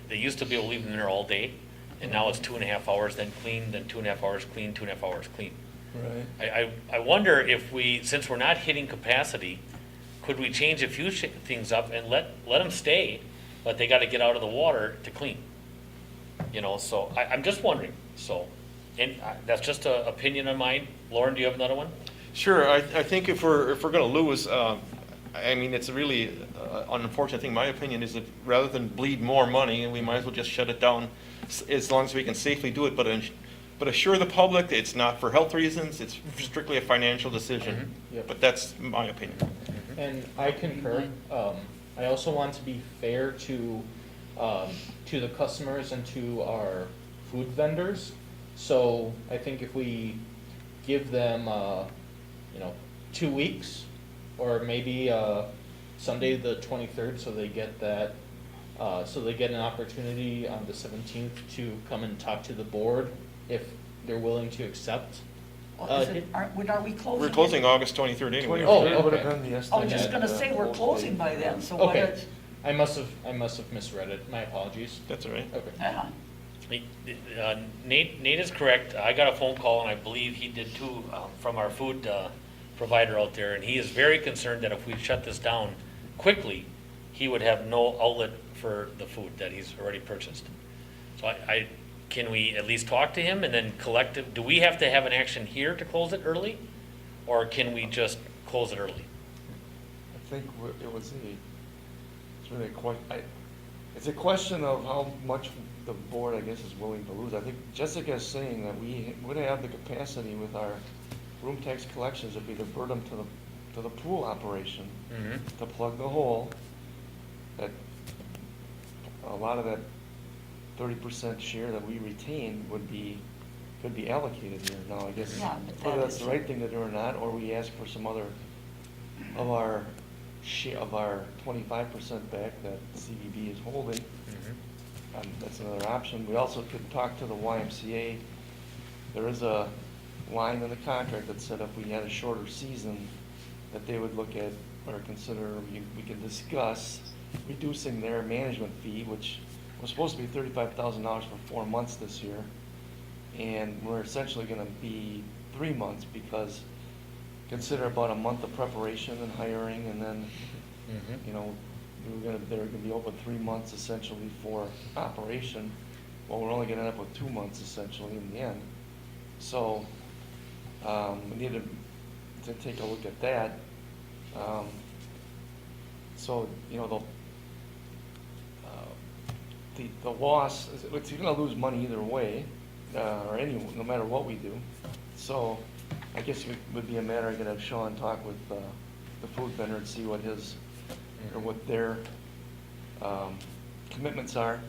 They used to be able to leave them there all day, and now it's 2.5 hours, then clean, then 2.5 hours clean, 2.5 hours clean. Right. I wonder if we, since we're not hitting capacity, could we change a few things up and let them stay, but they gotta get out of the water to clean? You know, so I'm just wondering, so, and that's just an opinion of mine. Lauren, do you have another one? Sure, I think if we're gonna lose, I mean, it's really an unfortunate thing. My opinion is that rather than bleed more money, we might as well just shut it down as long as we can safely do it, but assure the public it's not for health reasons, it's strictly a financial decision. Yep. But that's my opinion. And I concur. I also want to be fair to the customers and to our food vendors. So I think if we give them, 2 weeks, or maybe Sunday the 23rd, so they get that, so they get an opportunity on the 17th to come and talk to the board if they're willing to accept. When are we closing? We're closing August 23rd anyway. 23rd Oh, would okay. have been the I was estimate. just gonna say, we're closing by then, so what Okay, is? I must have misread it. My apologies. That's all right. Okay. Yeah. Nate is correct. I got a phone call, and I believe he did too, from our food provider out there, and he is very concerned that if we shut this down quickly, he would have no outlet for the food that he's already purchased. So can we at least talk to him and then do we have to have an action here to close it early? Or can we just close it early? I think it's really it's a question of how much the board, I guess, is willing to lose. I think Jessica is saying that we would have the capacity with our room tax collections if we divert them to the pool operation to plug the hole. That a lot of that 30% share that we retain could be allocated here. Now, I guess Yeah, but whether that that's the is- right thing to do or not, or we ask for some other of our 25% back that CVB is holding. That's another option. We also could talk to the YMCA. There is a line in the contract that said if we had a shorter season, that they would look at or consider, we could discuss reducing their management fee, which was supposed to be $35,000 for 4 months this year. And we're essentially gonna be 3 months because consider about a month of preparation and hiring, and then, they're gonna be open 3 months essentially for operation. Well, we're only gonna end up with 2 months essentially in the end. So, we need to take a look at that. So, the loss, you're gonna lose money either way, no matter what we do. So, I guess it would be a matter, I could have Sean talk with the food vendor and see what what their commitments are.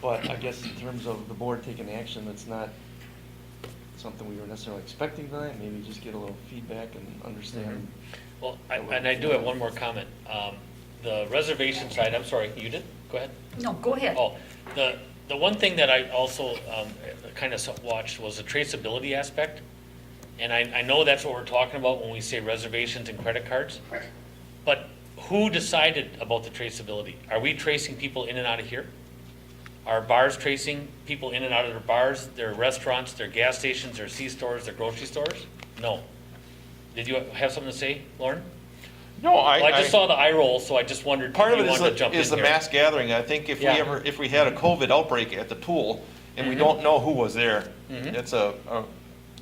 But I guess in terms of the board taking action, it's not something we were necessarily expecting tonight. Maybe just get a little feedback and understand. Well, and I do have one more comment. The reservation side, I'm sorry, you did? Go ahead. No, go ahead. Oh, the one thing that I also kind of watched was the traceability aspect. And I know that's what we're talking about when we say reservations and credit cards. But who decided about the traceability? Are we tracing people in and out of here? Are bars tracing people in and out of their bars, their restaurants, their gas stations, their C-stores, their grocery stores? No. Did you have something to say, Lauren? No, Well, I just saw the eye roll, so I just wondered if Part of you it wanted to jump in is the there. mass gathering. I think if Yeah. if we had a COVID outbreak at the pool and we don't know who was there, it's a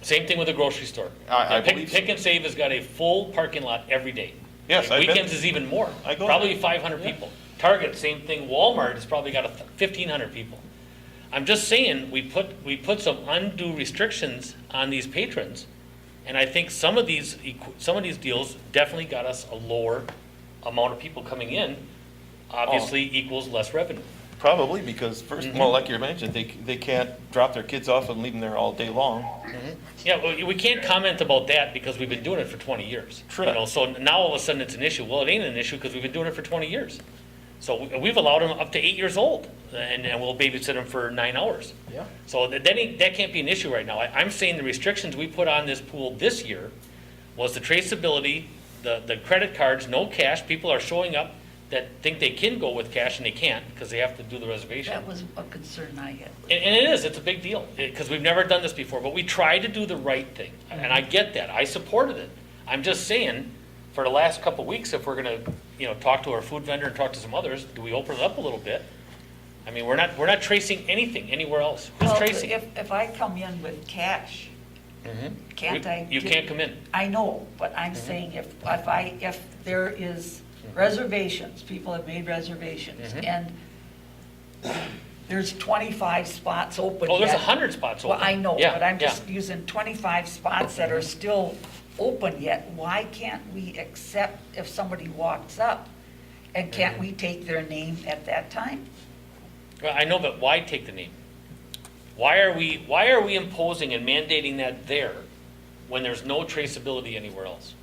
Same thing with the grocery store. I Yeah, believe Pick and Save has got a full parking lot every day. Yes, I've been- Weekends is even more, I go probably there. 500 people. Target, same thing. Walmart has probably got 1,500 people. I'm just saying, we put some undue restrictions on these patrons, and I think some of these deals definitely got us a lower amount of people coming in, obviously equals less revenue. probably because first, well, like you mentioned, they can't drop their kids off and leave them there all day long. Yeah, well, we can't comment about that because we've been doing it for 20 years. True. So now all of a sudden it's an issue. Well, it ain't an issue because we've been doing it for 20 years. So we've allowed them up to 8 years old, and we'll babysit them for 9 hours. Yeah. So that can't be an issue right now. I'm saying the restrictions we put on this pool this year was the traceability, the credit cards, no cash. People are showing up that think they can go with cash and they can't because they have to do the reservation. That was a concern I had. And it's a big deal, because we've never done this before, but we tried to do the right thing, and I get that, I supported it. I'm just saying, for the last couple of weeks, if we're gonna, talk to our food vendor and talk to some others, do we open it up a little bit? I mean, we're not tracing anything anywhere else. Who's Well, tracing? if I come in with cash, can't I? You can't come in. I know, but I'm saying if there is reservations, people have made reservations, and there's 25 spots open Oh, there's yet. 100 spots open. Well, I know, Yeah, but I'm yeah. just using 25 spots that are still open yet. Why can't we accept if somebody walks up, and can't we take their name at that time? Well, I know, but why take the name? Why are we imposing and mandating that there when there's no traceability anywhere else?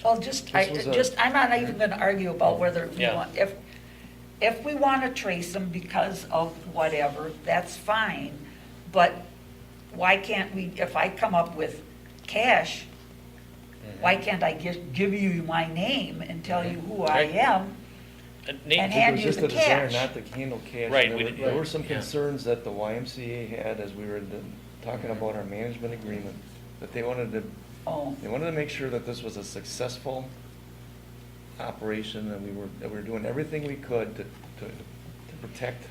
Well, This was I'm not even gonna argue about whether we Yeah. want, if we wanna trace them because of whatever, that's fine. But why can't we, if I come up with cash, why can't I give you my name and tell you who I Right. am? Name, And It hand was you just the a desire cash. not to handle cash. Right, There were some yeah. concerns that the YMCA had as we were talking about our management agreement, that they wanted to make sure that this was a successful operation, and we were doing everything we could to protect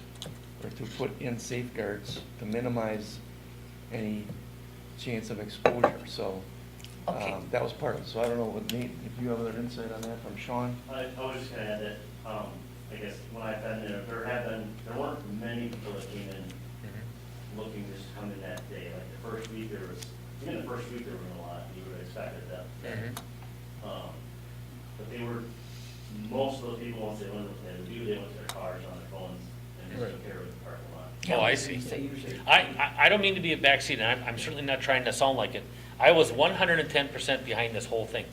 or to put in safeguards to minimize any chance of exposure, so. Okay. That was part of it, so I don't know what Nate, if you have other insight on that from Sean? I was just gonna add that, I guess when I've been there, there weren't many people that came in looking just to come in that day. Like the first week, there were a lot, you would have expected that. But most of the people, once they went to the review, they went to their cars on their phones and just took care of the parking lot. Oh, I see. They usually- I don't mean to be a backseat, and I'm certainly not trying to sound like it. I was 110% behind this whole thing.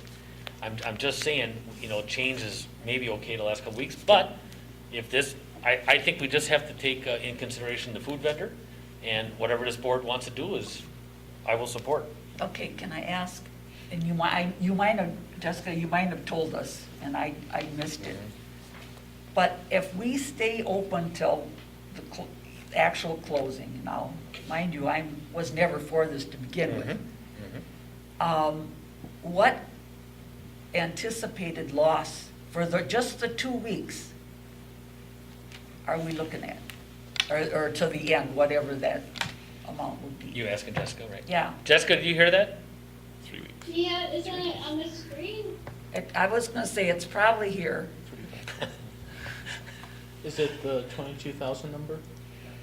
I'm just saying, change is maybe okay the last couple weeks, but if this, I think we just have to take in consideration the food vendor, and whatever this board wants to do is, I will support. Okay, can I ask, and you might have, Jessica, you might have told us, and I missed it. But if we stay open till the actual closing, now, mind you, I was never for this to begin with. What anticipated loss for just the 2 weeks are we looking at? Or to the end, whatever that amount would be? You asking Jessica, right? Yeah. Jessica, did you hear that? 3 weeks. Yeah, isn't it on the screen? I was gonna say, it's probably here. Is it the 22,000 number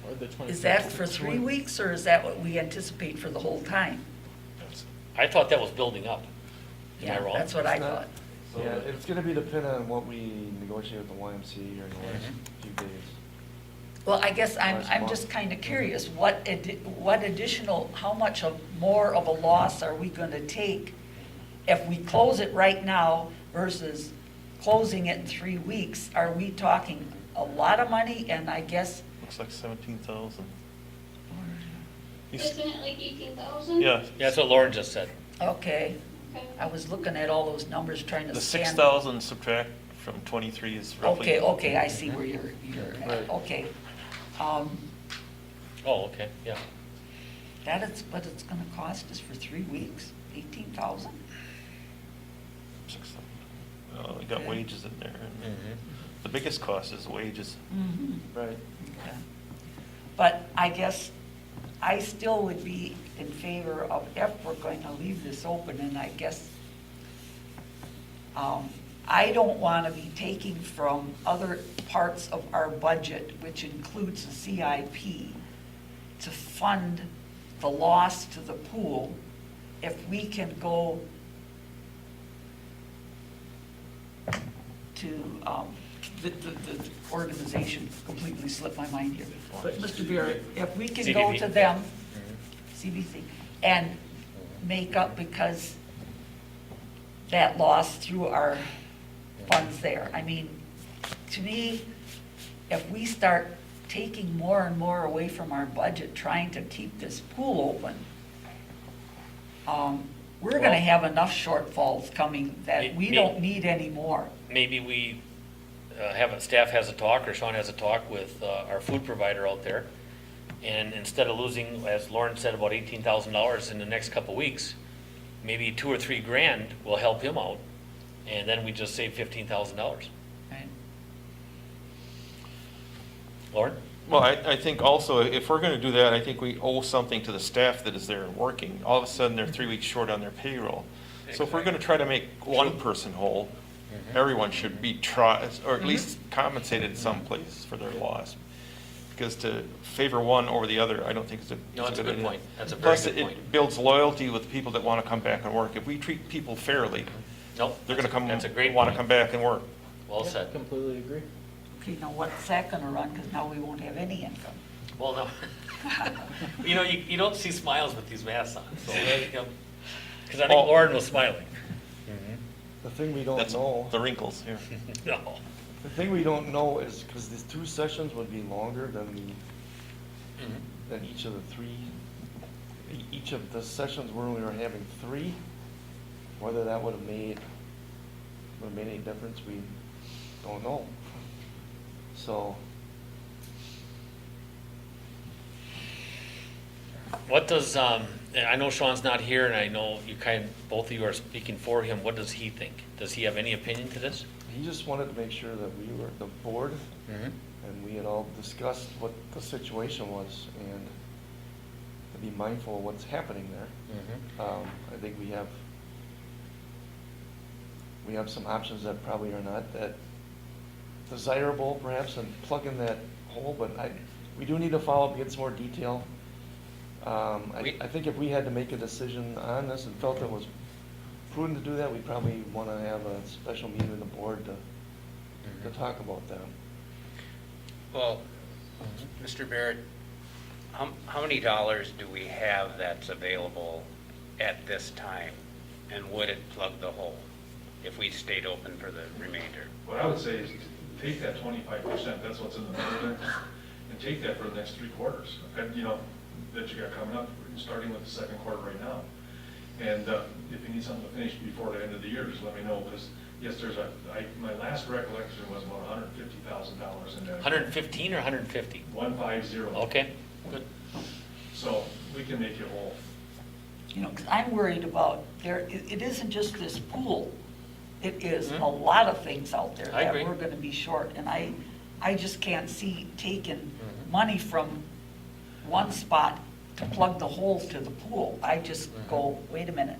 or the 20? Is that for 3 weeks, or is that what we anticipate for the whole time? I thought that was building up. Am I Yeah, wrong? that's what I It's not- thought. Yeah, it's gonna be dependent on what we negotiate with the YMCA here in the last few days. Well, I guess Last I'm month. just kind of curious, what additional, how much more of a loss are we gonna take if we close it right now versus closing it in 3 weeks? Are we talking a lot of money? And I guess, Looks like 17,000. Isn't it like 18,000? Yeah, Yeah, that's what Lauren just said. okay, Okay. I was looking at all those numbers trying to the scan. 6,000 subtract from 23 is roughly. Okay, I see where you're at, Right. okay. Oh, okay, yeah. That is what it's gonna cost us for 3 weeks, 18,000? 6,000. Oh, we got Okay. wages in there. And the biggest cost is wages. Mm-hmm. Right. Okay. But I guess I still would be in favor of, if we're going to leave this open, and I guess, I don't want to be taking from other parts of our budget, which includes the CIP, to fund the loss to the pool, if we can go to, the organization completely slipped my mind here. But Mr. Beer, if we can go CVV. to them, CBC, and make up because that loss through our funds there. I mean, to me, if we start taking more and more away from our budget, trying to keep this pool open, we're gonna Well- have enough shortfalls coming that we Me- don't need any more. Maybe we staff has a talk, or Sean has a talk with our food provider out there. And instead of losing, as Lauren said, about $18,000 in the next couple of weeks, maybe $2 or $3 grand will help him out. and then we just save $15,000. Right. Lauren? Well, I think also, if we're gonna do that, I think we owe something to the staff that is there and working. All of a sudden, they're 3 weeks short on their payroll. So if we're gonna try to make one person whole, everyone should be or at least compensated someplace for their loss. Because to favor one over the other, I don't think is a No, that's a good idea. point. That's a very Plus, good it point. builds loyalty with people that wanna come back and work. If we treat people fairly, Nope. they're gonna come, That's a great wanna point. come back and work. Well Yeah, said. completely agree. Okay, now what's that gonna run, because now we won't have any income. Well, no. You know, you don't see smiles with these masks on, so, because I think Oh. Lauren was smiling. The thing we don't That's know, the wrinkles here. No. the thing we don't know is, because these 2 sessions would be longer than each of the 3, each of the sessions where we were having 3, whether that would have made any difference, we don't know. So, What does, and I know Sean's not here, and I know both of you are speaking for him, what does he think? Does he have any opinion to this? he just wanted to make sure that we were, the board, and we had all discussed what the situation was, and to be mindful of what's happening there. I think we have some options that probably are not that desirable perhaps, and plug in that hole, but we do need to follow up, get some more detail. I think if we had to make a decision on this and felt it was prudent to do that, we'd probably want to have a special meeting with the board to talk about that. Well, Mr. Barrett, how many dollars do we have that's available at this time? And would it plug the hole if we stayed open for the remainder? What I would say is take that 25%, that's what's in the middle there, and take that for the next 3 quarters. And, that you got coming up, starting with the 2nd quarter right now. And if you need something to finish before the end of the year, just let me know, because yes, my last recollection was about $150,000 in that. 115 or 150? 150. Okay, good. So we can make you whole. Because I'm worried about, it isn't just this pool. It is a lot of things out there I that agree. we're gonna be short. And I just can't see taking money from one spot to plug the hole to the pool. I just go, wait a minute.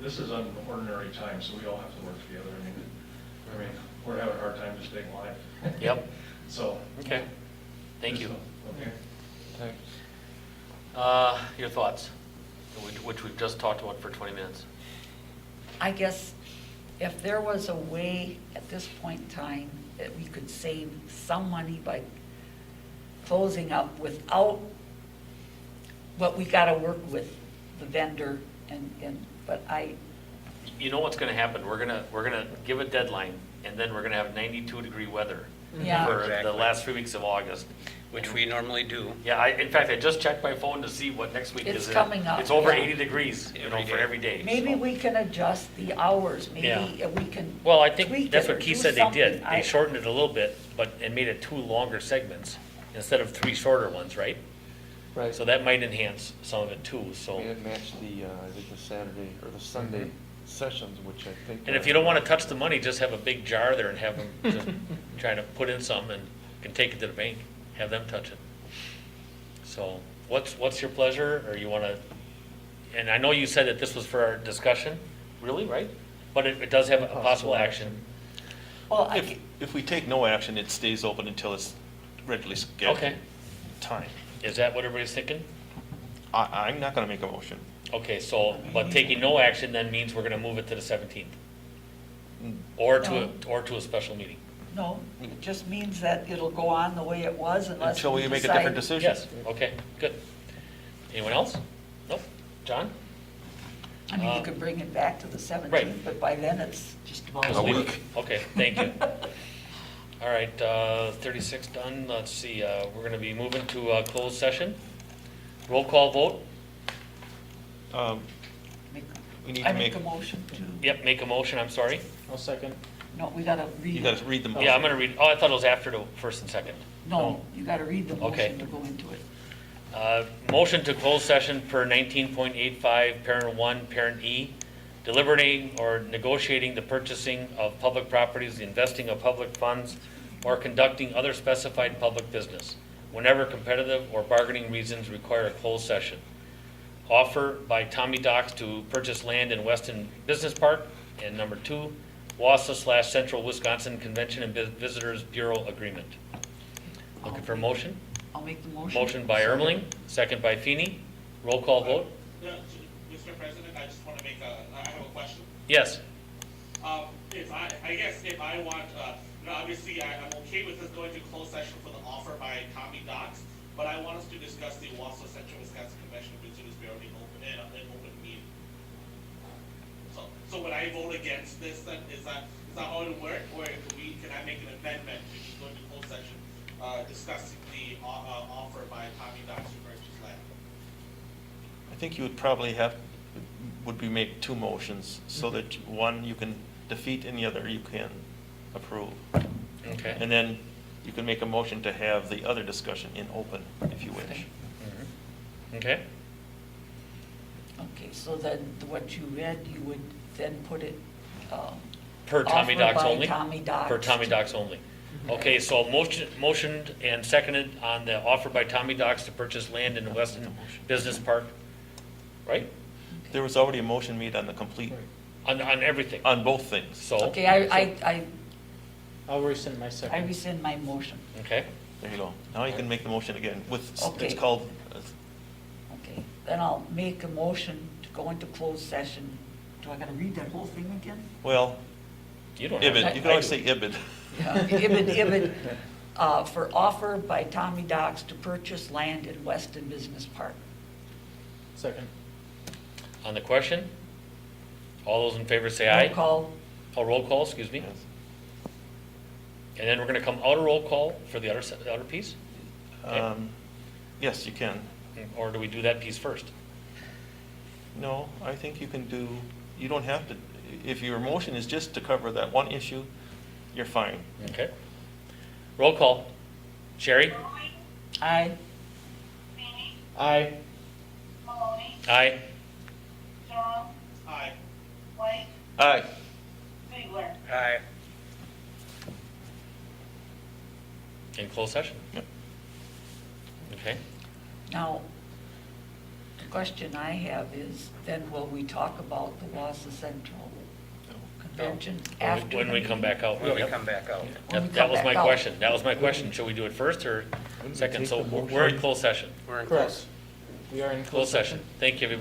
This is an ordinary time, so we all have to work together. I mean, we're having a hard time just staying alive. Yep. So. Okay, thank you. Okay. Thanks. Your thoughts, which we've just talked about for 20 minutes. I guess if there was a way at this point in time that we could save some money by closing up without, but we gotta work with the vendor but You know what's gonna happen, we're gonna give a deadline, and then we're gonna have 92-degree weather Yeah. for the Exactly. last 3 weeks of August. Which we normally do. Yeah, in fact, I just checked my phone to see what next week is. It's coming up, It's over yeah. 80 degrees, Every for day. every day. maybe so. we can adjust the hours, maybe Yeah. we can Well, I tweak think that's it or what Keith do said they did. something. They shortened it a little bit, and made it 2 longer segments instead of 3 shorter ones, right? Right. So that might enhance some of it too, so. We had matched I think the Saturday or the Sunday sessions, which I think. And if you don't want to touch the money, just have a big jar there and have them just try to put in some and can take it to the bank, have them touch it. So what's your pleasure, or you want to, and I know you said that this was for our discussion, really, right? But it does have a possible action. Well, If we take no action, it stays open until it's regularly scheduled Okay. time. Is that what everybody's thinking? I'm not gonna make a motion. Okay, so, but taking no action then means we're going to move it to the 17th? Or to a special meeting? no, it just means that it'll go on the way it was unless Until we make a decide- different decision. Yes, okay, good. Anyone else? Nope. John? I mean, you could bring it back to the 17th, but by then it's just about Just a leave it. week. Okay, thank you. All right, 36 done. Let's see, we're going to be moving to a closed session. Roll call vote. We need I to make make, a motion to, Yep, make a motion, I'm sorry. I'll second. no, we gotta read. you gotta read the motion. Yeah, I'm going to read, I thought it was after the first and second. No, you gotta read the Okay. motion to go into it. Motion to close session per 19.85, parent 1, parent E, deliberating or negotiating the purchasing of public properties, the investing of public funds, or conducting other specified public business, whenever competitive or bargaining reasons require a closed session. Offer by Tommy Docks to purchase land in Weston Business Park. And number 2, Wausau/Central Wisconsin Convention and Visitors Bureau Agreement. Looking for a motion? I'll make the motion. Motion by Ermeling, second by Feeny. Roll call vote? Yeah, Mr. President, I just want to I have a question. Yes. I guess if I want, obviously I'm okay with us going to closed session for the offer by Tommy Docks, but I want us to discuss the Wausau Central Wisconsin Convention and Visitors Bureau in open meeting. So when I vote against this, then is that how it work, or can I make an amendment to just go into closed session, discussing the offer by Tommy Docks to purchase land? I think you would probably would be make 2 motions, so that one you can defeat and the other you can approve. Okay. And then you can make a motion to have the other discussion in open, if you wish. Okay. Okay, so then what you read, you would then put it, Per Tommy offered Docks by only? Tommy Docks. Per Tommy Docks only. Okay, so motioned and seconded on the offer by Tommy Docks to purchase land in the Weston Business Park, right? There was already a motion made on the complete, On everything. on both things. So, Okay, I'll rescind my I second. rescind my motion. okay. There you go. Now you can make the motion again with, Okay. it's called, Okay, then I'll make a motion to go into closed session. Do I gotta read that whole thing again? well, You don't have IBID. You can always say IBID. Yeah, Ibid, for offer by Tommy Docks to purchase land in Weston Business Park. Second. On the question? All those in favor say aye. Roll call. Oh, roll call, excuse me. Yes. And then we're gonna come out of roll call for the other piece? Yes, you can. Or do we do that piece first? No, I think you can do, you don't have to, if your motion is just to cover that one issue, you're fine. Okay. Roll call. Sherry? Aye. Feeny, Aye. Maloney, Aye. Strong, Aye. White, Aye. Ziegler. Aye. In closed session? Yep. Okay. Now, the question I have is, then will we talk about the Wausau Central Convention after? When we come back out. When we Yep. come back out. When we That come was my back out. question. That was my question. Should we do it first or second? So we're in closed session. We're in Correct. We are in Closed session. Thank you, everybody.